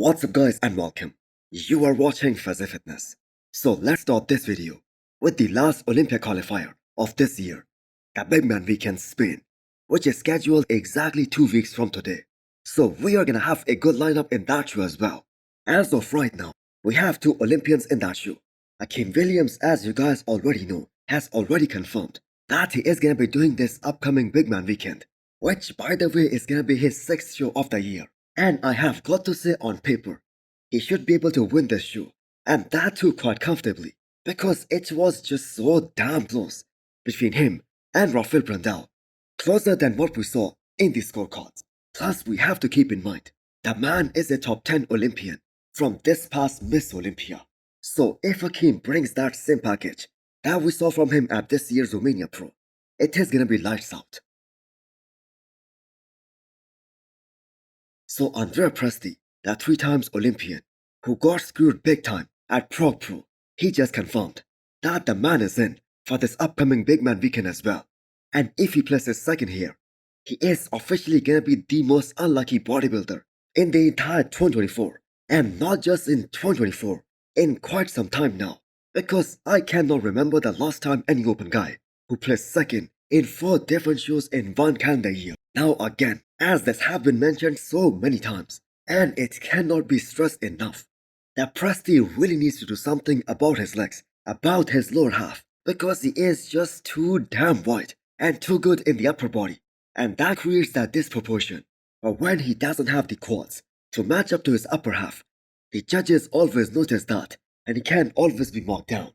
What's up guys and welcome. You are watching Fazi Fitness. So let's start this video with the last Olympia qualifier of this year, the Big Man Weekend Spain, which is scheduled exactly 2 weeks from today. So we are gonna have a good lineup in that show as well. As of right now, we have 2 Olympians in that show. Akeem Williams, as you guys already know, has already confirmed that he is gonna be doing this upcoming Big Man Weekend, which by the way is gonna be his 6th show of the year. And I have got to say on paper, he should be able to win this show, and that too quite comfortably, because it was just so damn close between him and Rafael Brandao, closer than what we saw in the scorecards. Plus we have to keep in mind, the man is a top 10 Olympian from this past Miss Olympia. So if Akeem brings that same package that we saw from him at this year's Romania Pro, it is gonna be lights out. So Andrea Presti, the 3 times Olympian, who got screwed big time at Prague Pro, he just confirmed that the man is in for this upcoming Big Man Weekend as well. And if he places second here, he is officially gonna be the most unlucky bodybuilder in the entire 2024. And not just in 2024, in quite some time now. Because I cannot remember the last time any open guy who placed second in 4 different shows in one calendar year. Now again, as this have been mentioned so many times, and it cannot be stressed enough, that Presti really needs to do something about his legs, about his lower half, because he is just too damn wide and too good in the upper body, and that creates that disproportion. But when he doesn't have the quads to match up to his upper half, the judges always notice that, and he can always be marked down.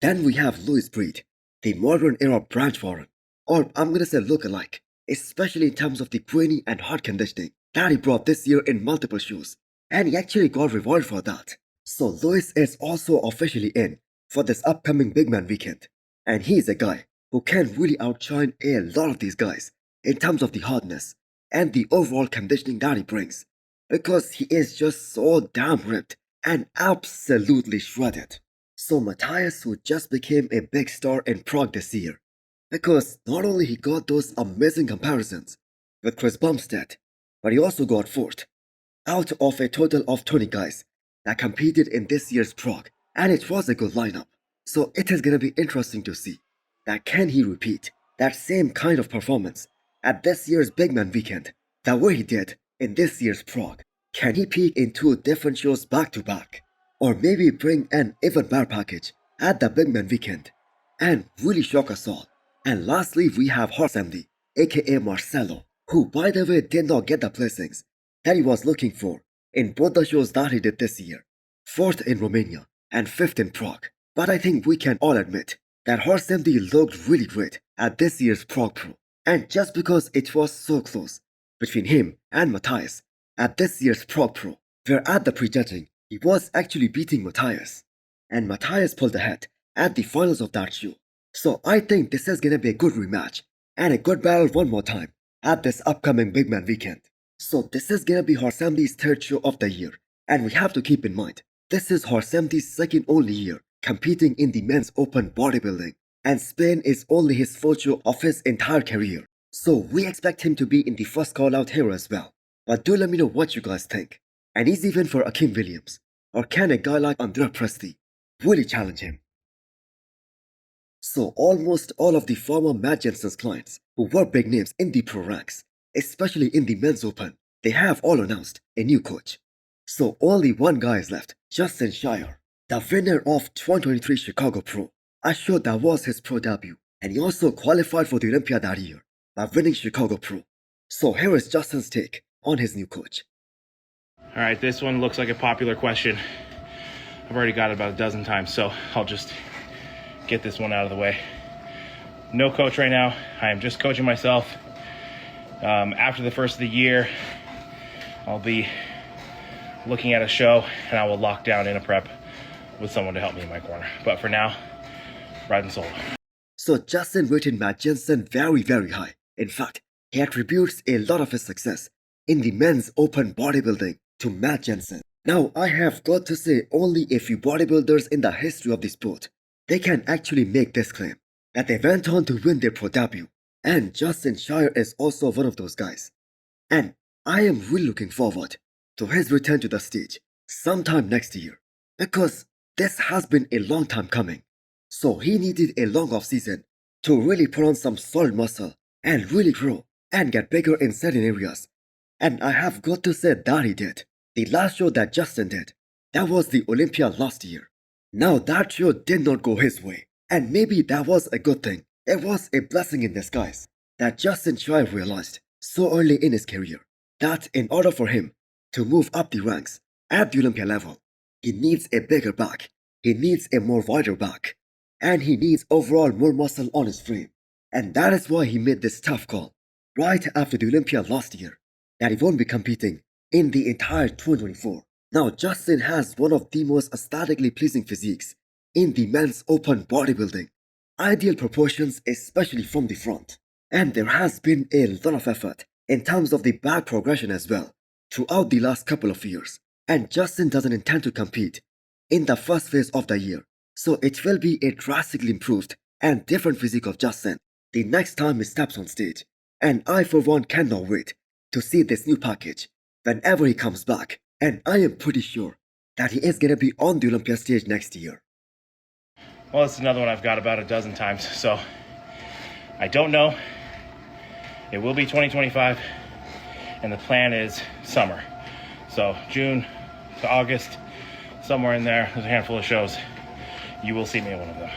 Then we have Louis Breed, the modern era Branch Warren, or I'm gonna say look-alike, especially in terms of the training and hard conditioning that he brought this year in multiple shows, and he actually got rewarded for that. So Louis is also officially in for this upcoming Big Man Weekend, and he's a guy who can really outshine a lot of these guys in terms of the hardness and the overall conditioning that he brings, because he is just so damn ripped and absolutely shredded. So Matthias, who just became a big star in Prague this year, because not only he got those amazing comparisons with Chris Bumstead, but he also got fourth out of a total of 20 guys that competed in this year's Prague, and it was a good lineup. So it is gonna be interesting to see that can he repeat that same kind of performance at this year's Big Man Weekend the way he did in this year's Prague. Can he peak in 2 different shows back to back? Or maybe bring an even better package at the Big Man Weekend and really shock us all. And lastly, we have Horse MD, aka Marcelo, who by the way did not get the placings that he was looking for in both the shows that he did this year, 4th in Romania and 5th in Prague. But I think we can all admit that Horse MD looked really great at this year's Prague Pro. And just because it was so close between him and Matthias at this year's Prague Pro, where at the prejudging, he was actually beating Matthias, and Matthias pulled ahead at the finals of that show. So I think this is gonna be a good rematch and a good battle one more time at this upcoming Big Man Weekend. So this is gonna be Horsemdi's 3rd show of the year, and we have to keep in mind, this is Horsemdi's 2nd only year competing in the men's open bodybuilding, and Spain is only his 4th show of his entire career. So we expect him to be in the first call out here as well. But do let me know what you guys think. And is even for Akeem Williams, or can a guy like Andrea Presti really challenge him? So almost all of the former Matt Jensen's clients who were big names in the pro ranks, especially in the men's open, they have all announced a new coach. So only one guy is left, Justin Shier, the winner of 2023 Chicago Pro. I sure that was his pro debut, and he also qualified for the Olympia that year by winning Chicago Pro. So here is Justin's take on his new coach. All right, this one looks like a popular question. I've already got it about a dozen times, so I'll just get this one out of the way. No coach right now. I am just coaching myself. After the first of the year, I'll be looking at a show and I will lock down in a prep with someone to help me in my corner. But for now, riding solo. So Justin rated Matt Jensen very, very high. In fact, he attributes a lot of his success in the men's open bodybuilding to Matt Jensen. Now, I have got to say only a few bodybuilders in the history of the sport, they can actually make this claim, that they went on to win their pro debut And Justin Shier is also one of those guys. And I am really looking forward to his return to the stage sometime next year. Because this has been a long time coming. So he needed a long off season to really put on some solid muscle and really grow and get bigger in certain areas. And I have got to say that he did. The last show that Justin did, that was the Olympia last year. Now that show did not go his way. And maybe that was a good thing. It was a blessing in disguise that Justin Shier realized so early in his career that in order for him to move up the ranks at the Olympia level, he needs a bigger back, he needs a more wider back, and he needs overall more muscle on his frame. And that is why he made this tough call right after the Olympia last year that he won't be competing in the entire 2024. Now Justin has one of the most aesthetically pleasing physiques in the men's open bodybuilding. Ideal proportions, especially from the front. And there has been a lot of effort in terms of the back progression as well throughout the last couple of years. And Justin doesn't intend to compete in the first phase of the year. So it will be a drastically improved and different physique of Justin the next time he steps on stage. And I for one cannot wait to see this new package whenever he comes back. And I am pretty sure that he is going to be on the Olympia stage next year. Well, it's another one I've got about a dozen times, so I don't know. It will be 2025, and the plan is summer. So June to August, somewhere in there, there's a handful of shows. You will see me in one of them.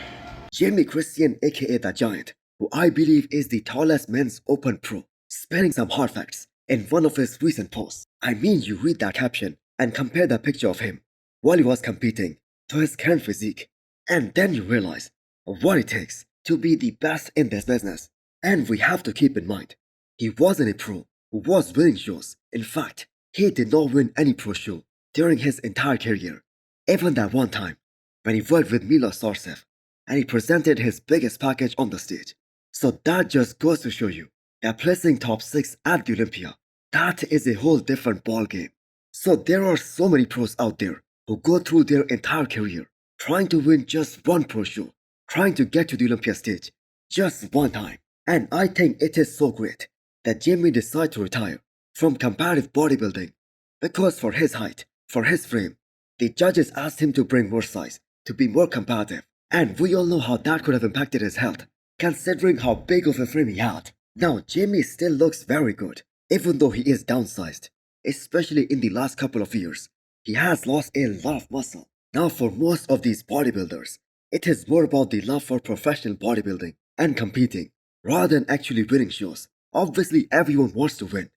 Jamie Christian, aka The Giant, who I believe is the tallest men's open pro, spitting some hard facts in one of his recent posts. I mean, you read that caption and compare the picture of him while he was competing to his current physique, and then you realize what it takes to be the best in this business. And we have to keep in mind, he wasn't a pro who was winning shows. In fact, he did not win any pro show during his entire career. Even that one time when he worked with Milos Sarcev and he presented his biggest package on the stage. So that just goes to show you that placing top 6 at the Olympia, that is a whole different ball game. So there are so many pros out there who go through their entire career trying to win just one pro show, trying to get to the Olympia stage just one time. And I think it is so great that Jamie decided to retire from competitive bodybuilding because for his height, for his frame, the judges asked him to bring more size to be more competitive. And we all know how that could have impacted his health, considering how big of a frame he had. Now Jamie still looks very good, even though he is downsized, especially in the last couple of years. He has lost a lot of muscle. Now for most of these bodybuilders, it is more about the love for professional bodybuilding and competing, rather than actually winning shows. Obviously everyone wants to win,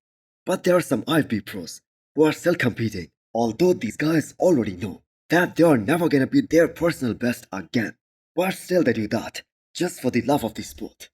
but there are some IFB pros who are still competing, although these guys already know that they are never gonna be their personal best again. But still they do that, just for the love of the sport.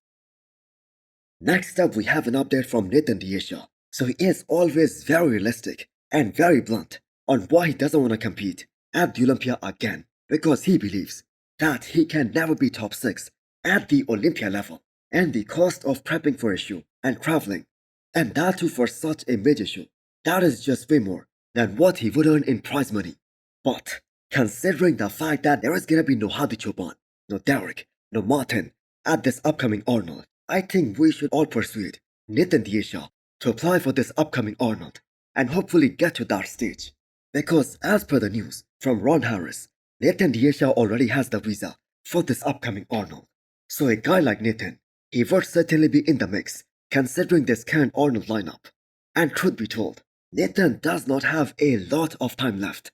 Next up we have an update from Nathan D'Asha. So he is always very realistic and very blunt on why he doesn't want to compete at the Olympia again, because he believes that he can never be top 6 at the Olympia level, and the cost of prepping for a show and traveling, and that too for such a major show, that is just way more than what he would earn in prize money. But considering the fact that there is gonna be no Hadi Choopan, no Derek, no Martin at this upcoming Arnold, I think we should all persuade Nathan D'Asha to apply for this upcoming Arnold and hopefully get to that stage. Because as per the news from Ron Harris, Nathan D'Asha already has the visa for this upcoming Arnold. So a guy like Nathan, he would certainly be in the mix considering this current Arnold lineup. And truth be told, Nathan does not have a lot of time left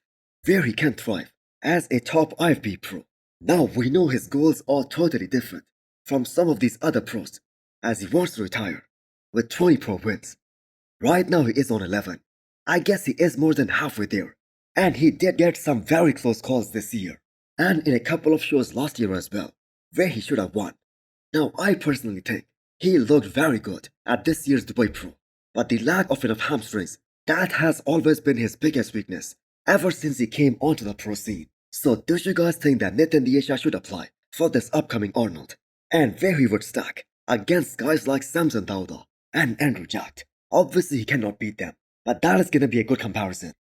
where he can thrive as a top IFB pro. Now we know his goals are totally different from some of these other pros, as he wants to retire with 20 pro wins. Right now he is on 11. I guess he is more than halfway there. And he did get some very close calls this year, and in a couple of shows last year as well, where he should have won. Now I personally think he looked very good at this year's Dubai Pro, but the lack of enough hamstrings, that has always been his biggest weakness ever since he came onto the pro scene. So do you guys think that Nathan D'Asha should apply for this upcoming Arnold, and where he would stack against guys like Samson Dauda and Andrew Jack? Obviously he cannot beat them, but that is gonna be a good comparison.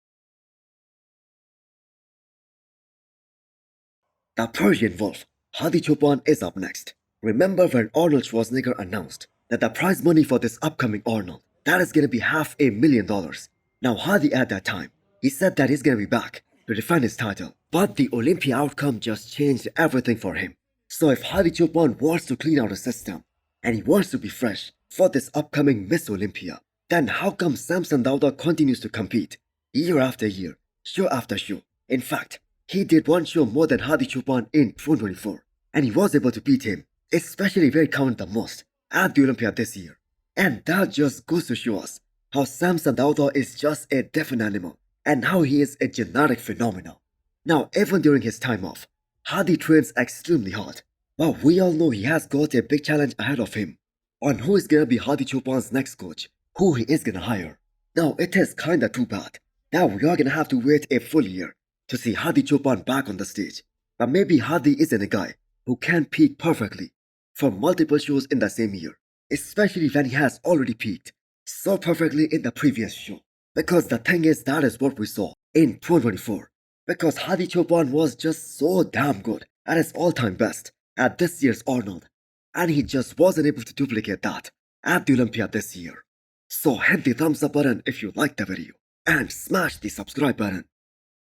The Persian Wolf, Hadi Choopan, is up next. Remember when Arnold Schwarzenegger announced that the prize money for this upcoming Arnold, that is gonna be $500,000. Now Hadi at that time, he said that he's gonna be back to defend his title, but the Olympia outcome just changed everything for him. So if Hadi Choopan wants to clean out the system, and he wants to be fresh for this upcoming Miss Olympia, then how come Samson Dauda continues to compete year after year, show after show? In fact, he did one show more than Hadi Choopan in 2024, and he was able to beat him, especially where he counted the most at the Olympia this year. And that just goes to show us how Samson Dauda is just a different animal and how he is a genetic phenomenon. Now, even during his time off, Hadi trains extremely hard, but we all know he has got a big challenge ahead of him on who is gonna be Hadi Choopan's next coach, who he is gonna hire. Now, it is kinda too bad that we are gonna have to wait a full year to see Hadi Choopan back on the stage. But maybe Hadi isn't a guy who can peak perfectly for multiple shows in the same year, especially when he has already peaked so perfectly in the previous show. Because the thing is, that is what we saw in 2024. Because Hadi Choopan was just so damn good at his all-time best at this year's Arnold, and he just wasn't able to duplicate that at the Olympia this year. So hit the thumbs up button if you liked the video, and smash the subscribe button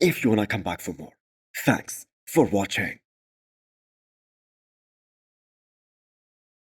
if you wanna come back for more. Thanks for watching.